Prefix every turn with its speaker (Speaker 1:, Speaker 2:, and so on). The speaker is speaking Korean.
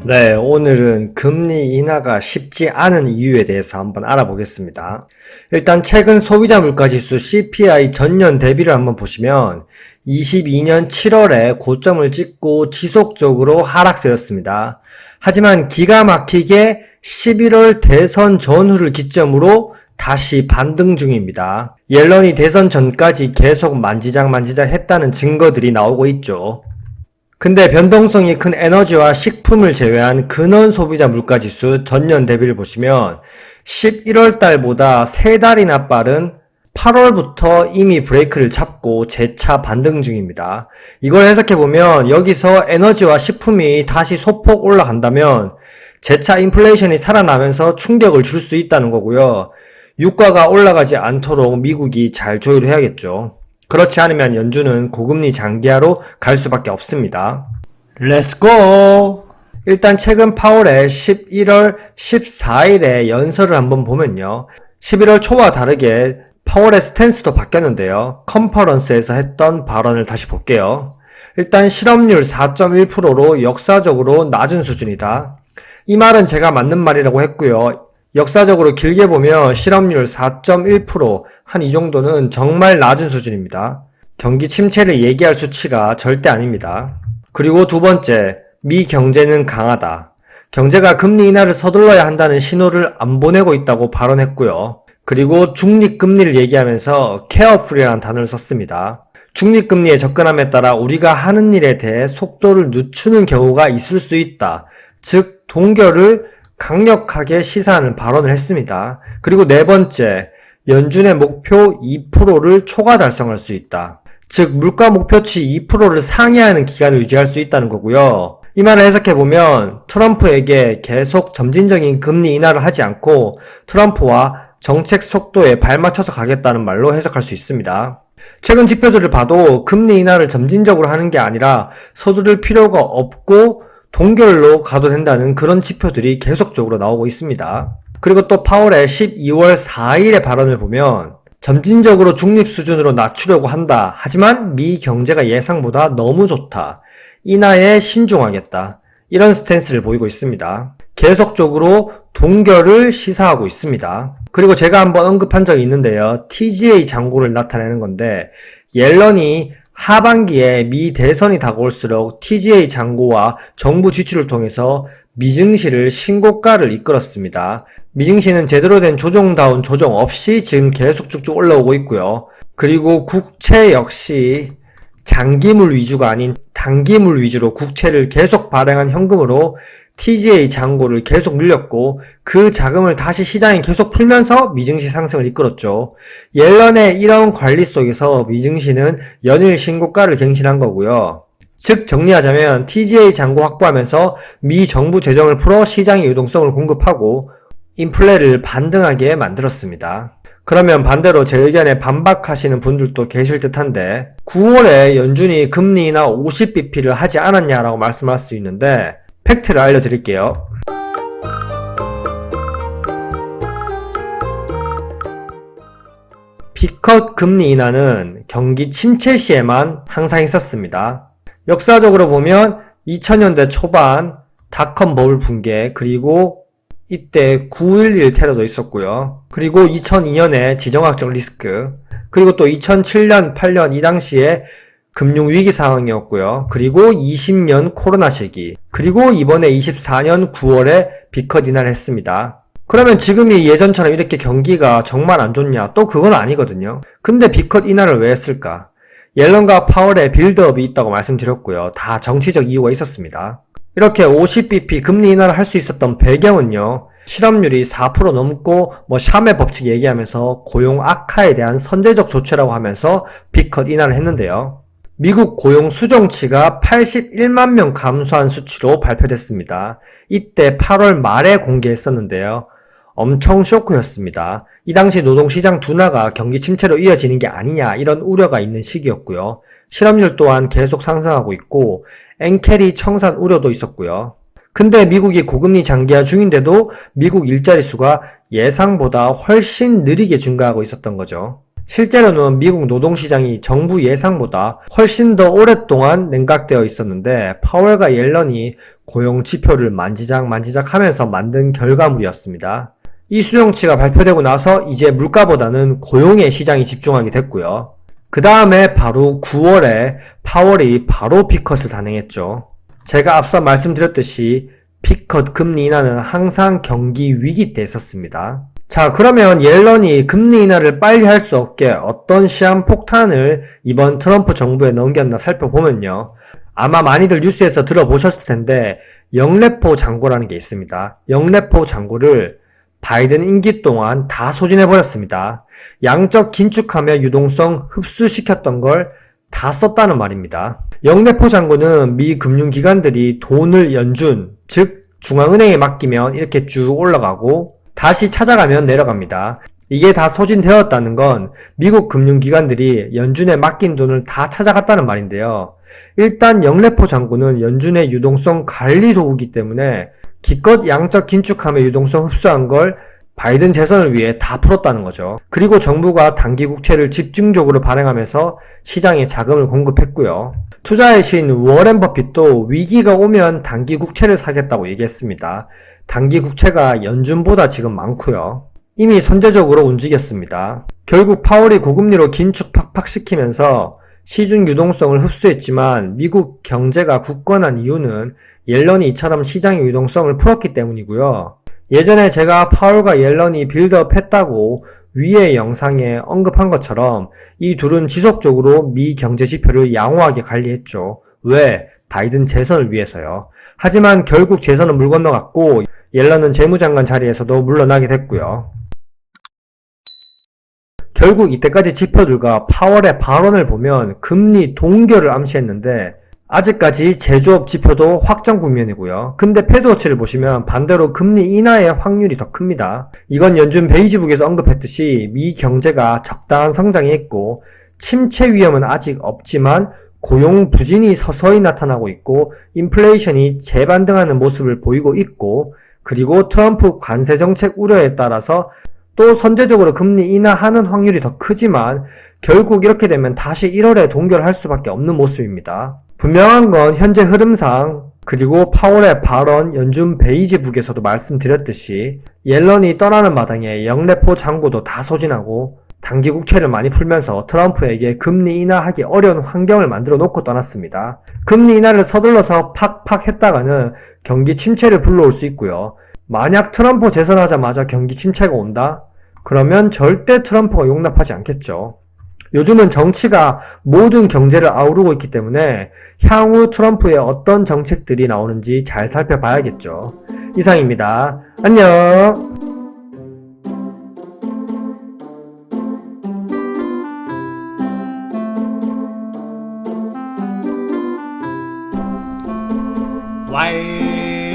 Speaker 1: 네, 오늘은 금리 인하가 쉽지 않은 이유에 대해서 한번 알아보겠습니다. 일단 최근 소비자 물가지수 CPI 전년 대비를 한번 보시면 22년 7월에 고점을 찍고 지속적으로 하락세였습니다. 하지만 기가 막히게 11월 대선 전후를 기점으로 다시 반등 중입니다. 옐런이 대선 전까지 계속 만지작 했다는 증거들이 나오고 있죠. 근데 변동성이 큰 에너지와 식품을 제외한 근원 소비자 물가지수 전년 대비를 보시면 11월 달보다 3달이나 빠른 8월부터 이미 브레이크를 잡고 재차 반등 중입니다. 이걸 해석해보면 여기서 에너지와 식품이 다시 소폭 올라간다면 재차 인플레이션이 살아나면서 충격을 줄 수 있다는 거고요. 유가가 올라가지 않도록 미국이 잘 조율을 해야겠죠. 그렇지 않으면 연준은 고금리 장기화로 갈 수밖에 없습니다. 렛츠고! 일단 최근 파월의 11월 14일에 연설을 한번 보면요. 11월 초와 다르게 파월의 스탠스도 바뀌었는데요. 컨퍼런스에서 했던 발언을 다시 볼게요. 일단 실업률 4.1%로 역사적으로 낮은 수준이다. 이 말은 제가 맞는 말이라고 했고요. 역사적으로 길게 보면 실업률 4.1%, 한 이 정도는 정말 낮은 수준입니다. 경기 침체를 얘기할 수치가 절대 아닙니다. 그리고 두 번째, 미 경제는 강하다. 경제가 금리 인하를 서둘러야 한다는 신호를 안 보내고 있다고 발언했고요. 그리고 중립금리를 얘기하면서 케어풀이라는 단어를 썼습니다. 중립금리에 접근함에 따라 우리가 하는 일에 대해 속도를 늦추는 경우가 있을 수 있다. 즉, 동결을 강력하게 시사하는 발언을 했습니다. 그리고 네 번째, 연준의 목표 2%를 초과 달성할 수 있다. 즉, 물가 목표치 2%를 상회하는 기간을 유지할 수 있다는 거고요. 이 말을 해석해보면 트럼프에게 계속 점진적인 금리 인하를 하지 않고 트럼프와 정책 속도에 발맞춰서 가겠다는 말로 해석할 수 있습니다. 최근 지표들을 봐도 금리 인하를 점진적으로 하는 게 아니라 서두를 필요가 없고 동결로 가도 된다는 그런 지표들이 계속적으로 나오고 있습니다. 그리고 또 파월의 12월 4일의 발언을 보면 점진적으로 중립 수준으로 낮추려고 한다. 하지만 미 경제가 예상보다 너무 좋다. 인하에 신중하겠다. 이런 스탠스를 보이고 있습니다. 계속적으로 동결을 시사하고 있습니다. 그리고 제가 한번 언급한 적이 있는데요. TGA 장고를 나타내는 건데 옐런이 하반기에 미 대선이 다가올수록 TGA 장고와 정부 지출을 통해서 미증시를 신고가를 이끌었습니다. 미증시는 제대로 된 조정다운 조정 없이 지금 계속 쭉쭉 올라오고 있고요. 그리고 국채 역시 장기물 위주가 아닌 단기물 위주로 국채를 계속 발행한 현금으로 TGA 잔고를 계속 늘렸고 그 자금을 다시 시장에 계속 풀면서 미증시 상승을 이끌었죠. 옐런의 이런 관리 속에서 미증시는 연일 신고가를 갱신한 거고요. 즉 정리하자면 TGA 잔고 확보하면서 미 정부 재정을 풀어 시장의 유동성을 공급하고 인플레를 반등하게 만들었습니다. 그러면 반대로 제 의견에 반박하시는 분들도 계실 듯한데 9월에 연준이 금리 인하 50bp를 하지 않았냐라고 말씀할 수 있는데 팩트를 알려드릴게요. B컷 금리 인하는 경기 침체 시에만 항상 있었습니다. 역사적으로 보면 2000년대 초반 닷컴 버블 붕괴 그리고 이때 9.11 테러도 있었고요. 그리고 2002년에 지정학적 리스크 그리고 또 2007년 8년 이 당시에 금융위기 상황이었고요. 그리고 20년 코로나 시기 그리고 이번에 24년 9월에 B컷 인하를 했습니다. 그러면 지금이 예전처럼 이렇게 경기가 정말 안 좋냐? 또 그건 아니거든요. 근데 B컷 인하를 왜 했을까? 옐런과 파월의 빌드업이 있다고 말씀드렸고요. 다 정치적 이유가 있었습니다. 이렇게 50bp 금리 인하를 할 수 있었던 배경은요. 실업률이 4% 넘고 샴의 법칙 얘기하면서 고용 악화에 대한 선제적 조치라고 하면서 B컷 인하를 했는데요. 미국 고용 수정치가 81만 명 감소한 수치로 발표됐습니다. 이때 8월 말에 공개했었는데요. 엄청 쇼크였습니다. 이 당시 노동시장 둔화가 경기 침체로 이어지는 게 아니냐 이런 우려가 있는 시기였고요. 실업률 또한 계속 상승하고 있고 엔캐리 청산 우려도 있었고요. 근데 미국이 고금리 장기화 중인데도 미국 일자리 수가 예상보다 훨씬 느리게 증가하고 있었던 거죠. 실제로는 미국 노동시장이 정부 예상보다 훨씬 더 오랫동안 냉각되어 있었는데 파월과 옐런이 고용 지표를 만지작 하면서 만든 결과물이었습니다. 이 수용치가 발표되고 나서 이제 물가보다는 고용에 시장이 집중하게 됐고요. 그 다음에 바로 9월에 파월이 바로 P컷을 단행했죠. 제가 앞서 말씀드렸듯이 P컷 금리 인하는 항상 경기 위기 때 있었습니다. 자, 그러면 옐런이 금리 인하를 빨리 할 수 없게 어떤 시한폭탄을 이번 트럼프 정부에 넘겼나 살펴보면요. 아마 많이들 뉴스에서 들어보셨을 텐데 영래포 잔고라는 게 있습니다. 영래포 잔고를 바이든 임기 동안 다 소진해버렸습니다. 양적 긴축하며 유동성 흡수시켰던 걸 다 썼다는 말입니다. 영래포 잔고는 미 금융기관들이 돈을 연준, 즉 중앙은행에 맡기면 이렇게 쭉 올라가고 다시 찾아가면 내려갑니다. 이게 다 소진되었다는 건 미국 금융기관들이 연준에 맡긴 돈을 다 찾아갔다는 말인데요. 일단 영래포 잔고는 연준의 유동성 관리 도구이기 때문에 기껏 양적 긴축하며 유동성 흡수한 걸 바이든 재선을 위해 다 풀었다는 거죠. 그리고 정부가 단기 국채를 집중적으로 발행하면서 시장에 자금을 공급했고요. 투자의 신 워렌 버핏도 위기가 오면 단기 국채를 사겠다고 얘기했습니다. 단기 국채가 연준보다 지금 많고요. 이미 선제적으로 움직였습니다. 결국 파월이 고금리로 긴축 팍팍 시키면서 시중 유동성을 흡수했지만 미국 경제가 굳건한 이유는 옐런이 이처럼 시장의 유동성을 풀었기 때문이고요. 예전에 제가 파월과 옐런이 빌드업 했다고 위의 영상에 언급한 것처럼 이 둘은 지속적으로 미 경제 지표를 양호하게 관리했죠. 왜? 바이든 재선을 위해서요. 하지만 결국 재선은 물 건너갔고 옐런은 재무장관 자리에서도 물러나게 됐고요. 결국 이때까지 지표들과 파월의 발언을 보면 금리 동결을 암시했는데 아직까지 제조업 지표도 확정 국면이고요. 근데 패드워치를 보시면 반대로 금리 인하의 확률이 더 큽니다. 이건 연준 베이지북에서 언급했듯이 미 경제가 적당한 성장이 있고 침체 위험은 아직 없지만 고용 부진이 서서히 나타나고 있고 인플레이션이 재반등하는 모습을 보이고 있고 그리고 트럼프 관세 정책 우려에 따라서 또 선제적으로 금리 인하하는 확률이 더 크지만 결국 이렇게 되면 다시 1월에 동결할 수밖에 없는 모습입니다. 분명한 건 현재 흐름상 그리고 파월의 발언 연준 베이지북에서도 말씀드렸듯이 옐런이 떠나는 마당에 영래포 잔고도 다 소진하고 단기 국채를 많이 풀면서 트럼프에게 금리 인하하기 어려운 환경을 만들어 놓고 떠났습니다. 금리 인하를 서둘러서 팍팍 했다가는 경기 침체를 불러올 수 있고요. 만약 트럼프 재선하자마자 경기 침체가 온다? 그러면 절대 트럼프가 용납하지 않겠죠. 요즘은 정치가 모든 경제를 아우르고 있기 때문에 향후 트럼프의 어떤 정책들이 나오는지 잘 살펴봐야겠죠. 이상입니다. 안녕!
Speaker 2: 와이